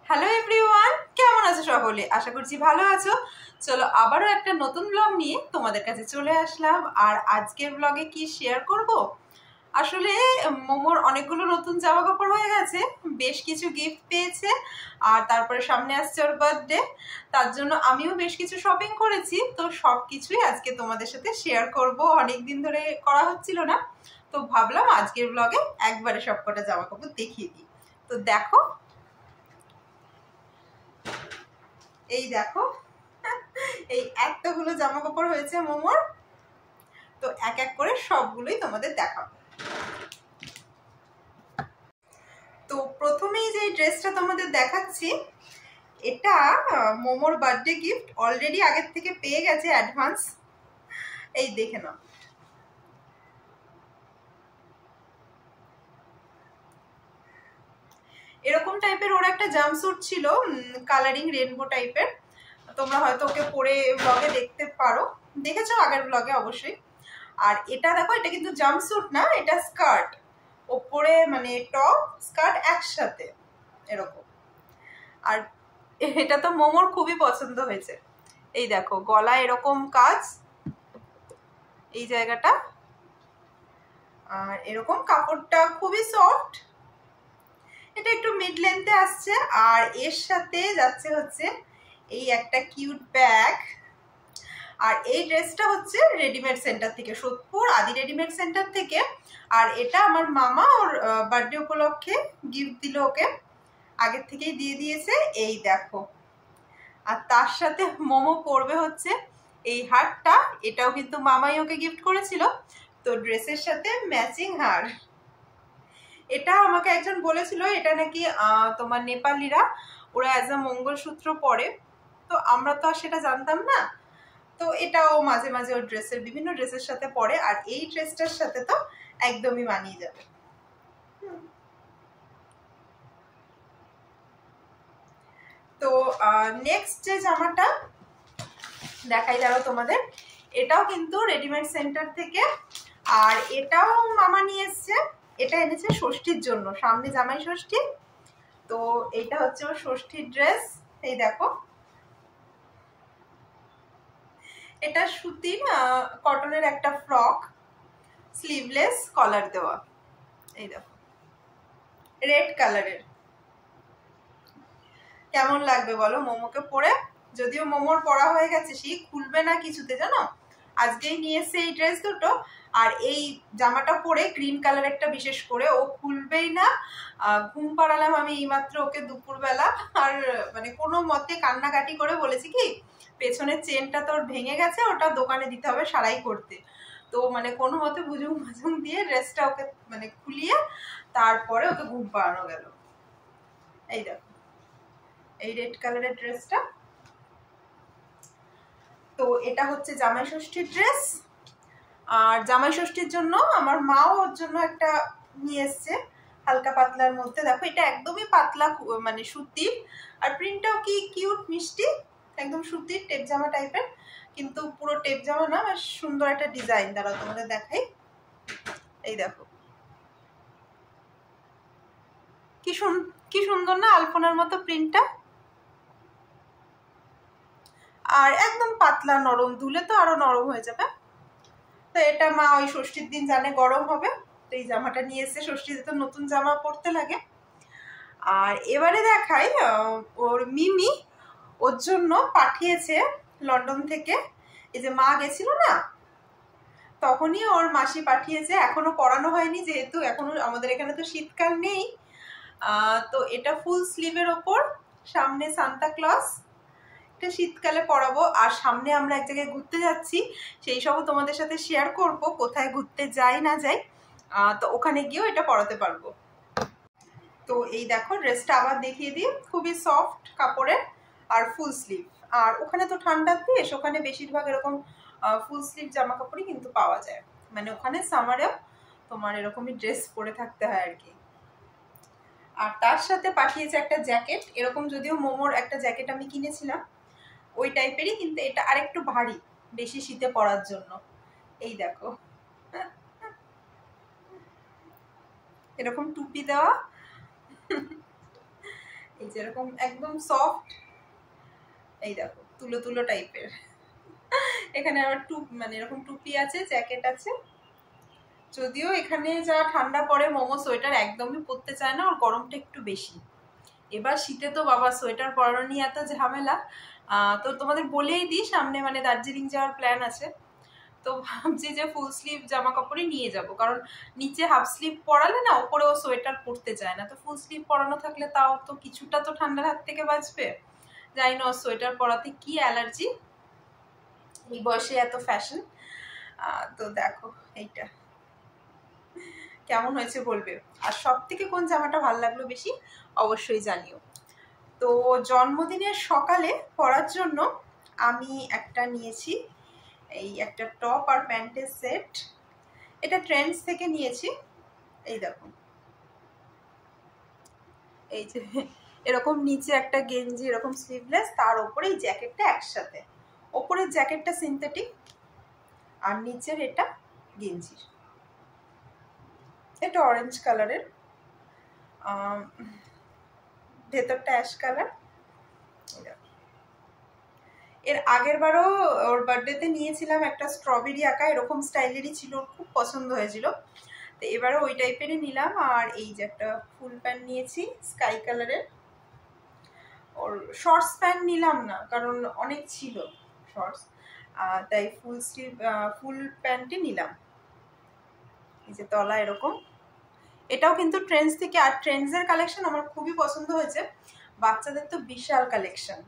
Hello everyone, কেমন আছো সকলে? আশা করছি ভালো আছো। চলো আবারও একটা নতুন ব্লগ নিয়ে তোমাদের কাছে চলে আসলাম। আর আজকের ব্লগে কি শেয়ার করব, আসলে মোমোর অনেকগুলো নতুন জামা কাপড় হয়ে গেছে, বেশ কিছু গিফট পেয়েছে, আর তারপরে সামনে আসছে ওর বার্থডে। তার জন্য আমিও বেশ কিছু শপিং করেছি। তো সব কিছুই আজকে তোমাদের সাথে শেয়ার করব, অনেকদিন ধরে করা হচ্ছিল না, তো ভাবলাম আজকের ব্লগে একবারে সবকটা জামা কাপড় দেখিয়ে দিই। তো দেখো, এই দেখো এই এতগুলো জামা কাপড় হয়েছে মোমোর। তো এক এক করে সবগুলোই তোমাদের দেখাবো। তো প্রথমেই যে ড্রেসটা তোমাদের দেখাচ্ছি, এটা মোমোর বার্থডে গিফট, অলরেডি আগের থেকে পেয়ে গেছে অ্যাডভান্স। এই দেখে নাও, এরকম টাইপের ওর একটা জাম্পস্যুট ছিল, কালারিং রেনবো টাইপের। তোমরা হয়তো ওকে পরে ব্লগে দেখতে পারো, দেখেছো আগের ব্লগে অবশ্যই। আর এটা দেখো, এটা কিন্তু জাম্পস্যুট না, এটা স্কার্ট, ওপরে মানে টপ স্কার্ট একসাথে এরকম। আর এটা তো মোমোর খুবই পছন্দ হয়েছে। এই দেখো, গলায় এরকম কাজ, এই জায়গাটা, আর এরকম কাপড়টা খুবই সফট। এটা একটু মিড লেন্থে আসছে, আর এর সাথে যাচ্ছে হচ্ছে এই একটা কিউট ব্যাগ। আর এই ড্রেসটা হচ্ছে রেডিমেড সেন্টার থেকে, সোদপুর আদি রেডিমেড সেন্টার থেকে। আর এটা আমার মামা ওর বার্থডে উপলক্ষে গিফট দিল ওকে, আগের থেকেই দিয়ে দিয়েছে। এই দেখো, আর তার সাথে মোমো পরবে হচ্ছে এই হারটা, এটাও কিন্তু মামাই ওকে গিফট করেছিল। তো ড্রেসের সাথে ম্যাচিং হার। এটা আমাকে একজন বলেছিল এটা নাকি তোমার নেপালিরা ওরা অ্যাজ আ মঙ্গলসূত্র পরে, তো আমরা তো আর সেটা জানতাম না। তো এটাও মাঝে মাঝে ওর ড্রেসের বিভিন্ন ড্রেসের সাথে পরে, আর এই ড্রেসটার সাথে তো একদমই মানিয়ে যাবে। তো নেক্সট যে জামাটা দেখাই দাঁড়াও তোমাদের, এটাও কিন্তু রেডিমেড সেন্টার থেকে, আর এটাও মামা নিয়ে এসছে। এটা এনেছে ষষ্ঠীর জন্য, সামনে জামাই ষষ্ঠী। তো এইটা হচ্ছে ওর ষষ্ঠীর ড্রেস। এই দেখো, এটা সুতির কটনের একটা ফ্রক, স্লিভলেস, কলার দেওয়া। এই দেখো, রেড কালারের। কেমন লাগবে বলো মোমোকে পরে? যদিও মোমোর পরা হয়ে গেছে, সেই খুলবে না কিছুতে, জানো। আজকেই নিয়ে এসছে এই ড্রেস দুটো, আর এই জামাটা পরে গ্রিন কালারেরটা বিশেষ করে ও খুলবেই না। ঘুম পাড়ালাম আমি এইমাত্র ওকে দুপুরবেলা, আর মানে কোনো মতে কান্নাকাটি করে বলেছি কি, পেছনের চেনটা তোর ভেঙে গেছে, ওটা দোকানে দিতে হবে সারাই করতে। তো মানে কোনো মতে বুঝুম বুঝুম দিয়ে ড্রেসটা ওকে মানে খুলিয়ে তারপরে ওকে ঘুম পাড়ানো গেল। এই দেখো, এই রেড কালারের ড্রেসটা। তো এটা হচ্ছে জামাই ষষ্ঠীর ড্রেস। আর জামাই ষষ্ঠীর জন্য আমার মাও ওর জন্য একটা নিয়ে এসছে, হালকা পাতলার মধ্যে। দেখো, এটা একদমই পাতলা মানে সুতির, আর প্রিন্টটাও কি কিউট মিষ্টি, একদম সুতির টেপ জামা টাইপের, কিন্তু পুরো টেপ জামা না, বেশ সুন্দর একটা ডিজাইন। দাঁড়াও তোমাদের দেখাই। এই দেখো, কি সুন্দর না, আলপনার মতো প্রিন্টটা। আর একদম পাতলা নরম, ধুলে তো আরো নরম হয়ে যাবে। তো এটা মা ওই ষষ্ঠীর দিন জানে গরম হবে, তো এই জামাটা নিয়ে এসে, ষষ্ঠীতে তো নতুন জামা পরতে লাগে। আর এবারে দেখাই, ওর মিমি ওর জন্য পাঠিয়েছে লন্ডন থেকে। এই যে মা গেছিল না, তখনই ওর মাসি পাঠিয়েছে, এখনো পরানো হয়নি যেহেতু এখনো আমাদের এখানে তো শীতকাল নেই। তো এটা ফুল স্লিভের ওপর, সামনে সান্তা ক্লজ। এটা শীতকালে পরাবো, আর সামনে আমরা এক জায়গায় ঘুরতে যাচ্ছি, সেই সবও তোমাদের সাথে শেয়ার করব, কোথায় ঘুরতে যাই না যাই। তো ওখানে গিয়েও এটা পরাতে পারবো। তো এই দেখো, ড্রেসটা আবার দেখিয়ে দিই, খুবই সফট কাপড়ের, আর ফুল স্লিভ। আর ওখানে তো ঠান্ডার দেশ, ওখানে বেশিরভাগ এরকম ফুল স্লিভ জামা কাপড়ই কিন্তু পাওয়া যায়, মানে ওখানে সামারেও তোমার এরকমই ড্রেস পরে থাকতে হয় আর কি। আর তার সাথে পাঠিয়েছে একটা জ্যাকেট, এরকম যদিও মোমোর একটা জ্যাকেট আমি কিনেছিলাম ওই টাইপেরই, কিন্তু এটা আরেকটু ভারী, বেশি শীতে পরার জন্য। এই দেখো, এরকম টুপি দেওয়া, এই যেরকম একদম সফট, এই দেখো তুলো তুলো টাইপের। এখানে আবার মানে এরকম টুপি আছে, জ্যাকেট আছে। যদিও এখানে যা ঠান্ডা পড়ে মোমো সোয়েটার একদমই পরতে চায় না, ওর গরমটা একটু বেশি। এবার শীতে তো বাবা সোয়েটার পরানো নিয়ে এত ঝামেলা। তো তোমাদের বলেই দিই, সামনে মানে দার্জিলিং যাওয়ার প্ল্যান আছে, তো ভাবছি যে ফুল স্লিভ জামা কাপড়ই নিয়ে যাব, কারণ নিচে হাফ স্লিভ পরালে না ওপরেও সোয়েটার পরতে চায় না, তো ফুল স্লিভ পরানো থাকলে তাও তো কিছুটা তো ঠান্ডার হাত থেকে বাঁচবে। জানি না সোয়েটার পরাতে কি অ্যালার্জি, এই বয়সে এত ফ্যাশন। তো দেখো এইটা কেমন হয়েছে বলবে, আর সব থেকে কোন জামাটা ভালো লাগলো বেশি অবশ্যই জানিও। তো জন্মদিনের সকালে পরার জন্য আমি একটা নিয়েছি, এই একটা টপ আর প্যান্টের সেট। এটা ট্রেন্ডস থেকে নিয়েছি। এই দেখো, এই যে এরকম নিচে একটা গেঞ্জি এরকম স্লিভলেস, তার উপরে এই জ্যাকেটটা একসাথে। ওপরের জ্যাকেটটা সিনথেটিক আর নিচের এটা গেঞ্জির। এটা অরেঞ্জ কালারের, ভেতরটা অ্যাশ কালার। এর আগের বারও ওর বার্থডেতে নিয়েছিলাম একটা স্ট্রবেরি আঁকা, এরকম স্টাইলেরই ছিল, খুব পছন্দ হয়েছিল। তো এবারও ওই টাইপেরই নিলাম। আর এই যে একটা ফুল প্যান্ট নিয়েছি স্কাই কালারের। ওর শর্টস প্যান্ট নিলাম না কারণ অনেক ছিল শর্টস, তাই ফুল স্লিভ ফুল প্যান্টই নিলাম। এই যে তলা এরকম, এটাও কিন্তু ট্রেন্ডস থেকে। আর ট্রেন্ডসের কালেকশন আমার খুবই পছন্দ হয়েছে, বাচ্চাদের তো বিশাল কালেকশন,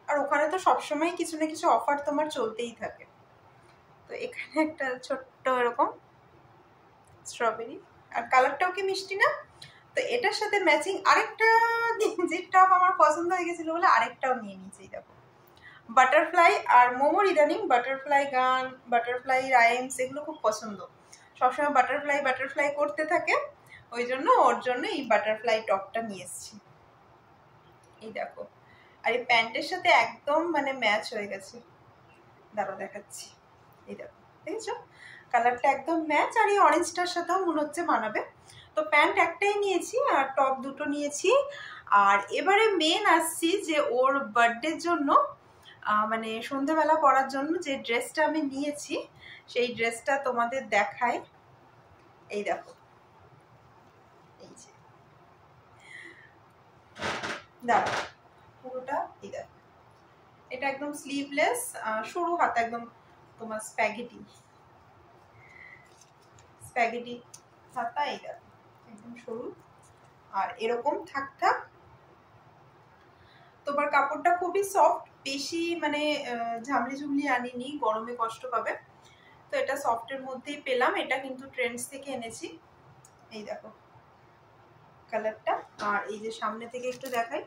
আর ওখানে তো সবসময় কিছু না কিছু অফার তোমার চলতেই থাকে। তো এখানে একটা ছোট্ট এরকম স্ট্রবেরি, আর কালারটাও কি মিষ্টি না। তো এটার সাথে ম্যাচিং আরেকটা গেঞ্জির টপ আমার পছন্দ হয়ে গেছিল বলে আরেকটাও নিয়ে নিয়েছি। দেখো বাটারফ্লাই, আর মোমোর ইদানিং বাটারফ্লাই গান, বাটারফ্লাই রাইমস এগুলো খুব পছন্দ, সবসময় বাটারফ্লাই বাটারফ্লাই করতে থাকে, ওই জন্য ওর জন্য এই বাটারফ্লাই টপটা নিয়ে এসেছি। এই দেখো, আর এই প্যান্টের সাথে একদম মানে ম্যাচ হয়ে গেছে, দাঁড়াও দেখাচ্ছি। এই দেখো, দেখেছো কালারটা একদম ম্যাচ, আর এই অরেঞ্জটার সাথেও মনে হচ্ছে মানাবে। তো প্যান্ট একটাই নিয়েছি আর টপ দুটো নিয়েছি। আর এবারে মেন আসছি যে ওর বার্থডের জন্য মানে সন্ধ্যেবেলা পরার জন্য যে ড্রেসটা আমি নিয়েছি, সেই ড্রেসটা তোমাদের দেখাই। এই দেখো, এই যে দেখো পুরোটা, এই দেখো এটা একদম স্লিভলেস, সরু হাতা, একদম তোমার স্প্যাগেটি হাতা। এই দেখো একদম সরু, আর এরকম থাক থাক। তোমার কাপড়টা খুবই সফট, বেশি মানে ঝামলি ঝুমলি আনিনি, গরমে কষ্ট পাবে। তো এটা সফটের মধ্যেই পেলাম, এটা কিন্তু ট্রেন্ডস থেকে এনেছি। এই দেখো কালারটা, আর এই যে সামনে থেকে একটু দেখাই,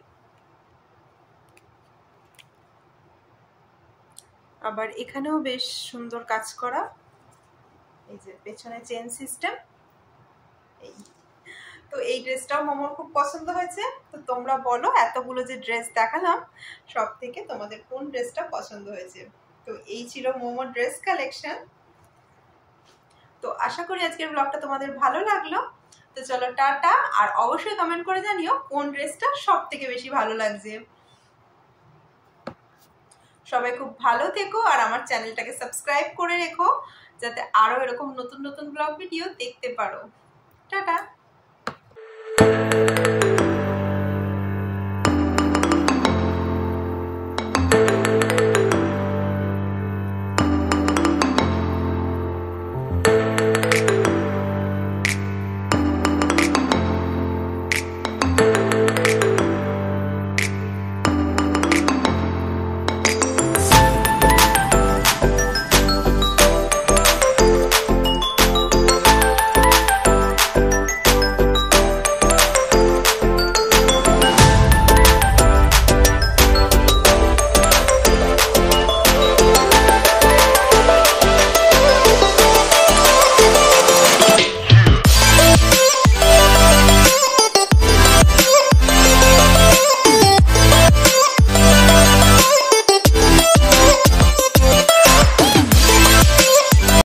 আবার এখানেও বেশ সুন্দর কাজ করা। এই যে পেছনে চেন সিস্টেম। এই তো এই ড্রেসটাও মোমোর খুব পছন্দ হয়েছে। তো তোমরা বলো, এতগুলো যে ড্রেস দেখালাম সব থেকে তোমাদের কোন ড্রেসটা পছন্দ হয়েছে। তো এই ছিল মোমোর ড্রেস কালেকশন। তো আশা করি আজকের ব্লগটা তোমাদের ভালো লাগলো। তো চলো টাটা, আর অবশ্যই কমেন্ট করে জানিও কোন ড্রেসটা সব থেকে বেশি ভালো লাগছে। সবাই খুব ভালো থেকো, আর আমার চ্যানেলটাকে সাবস্ক্রাইব করে রেখো যাতে আরো এরকম নতুন নতুন ব্লগ ভিডিও দেখতে পারো। টাটা।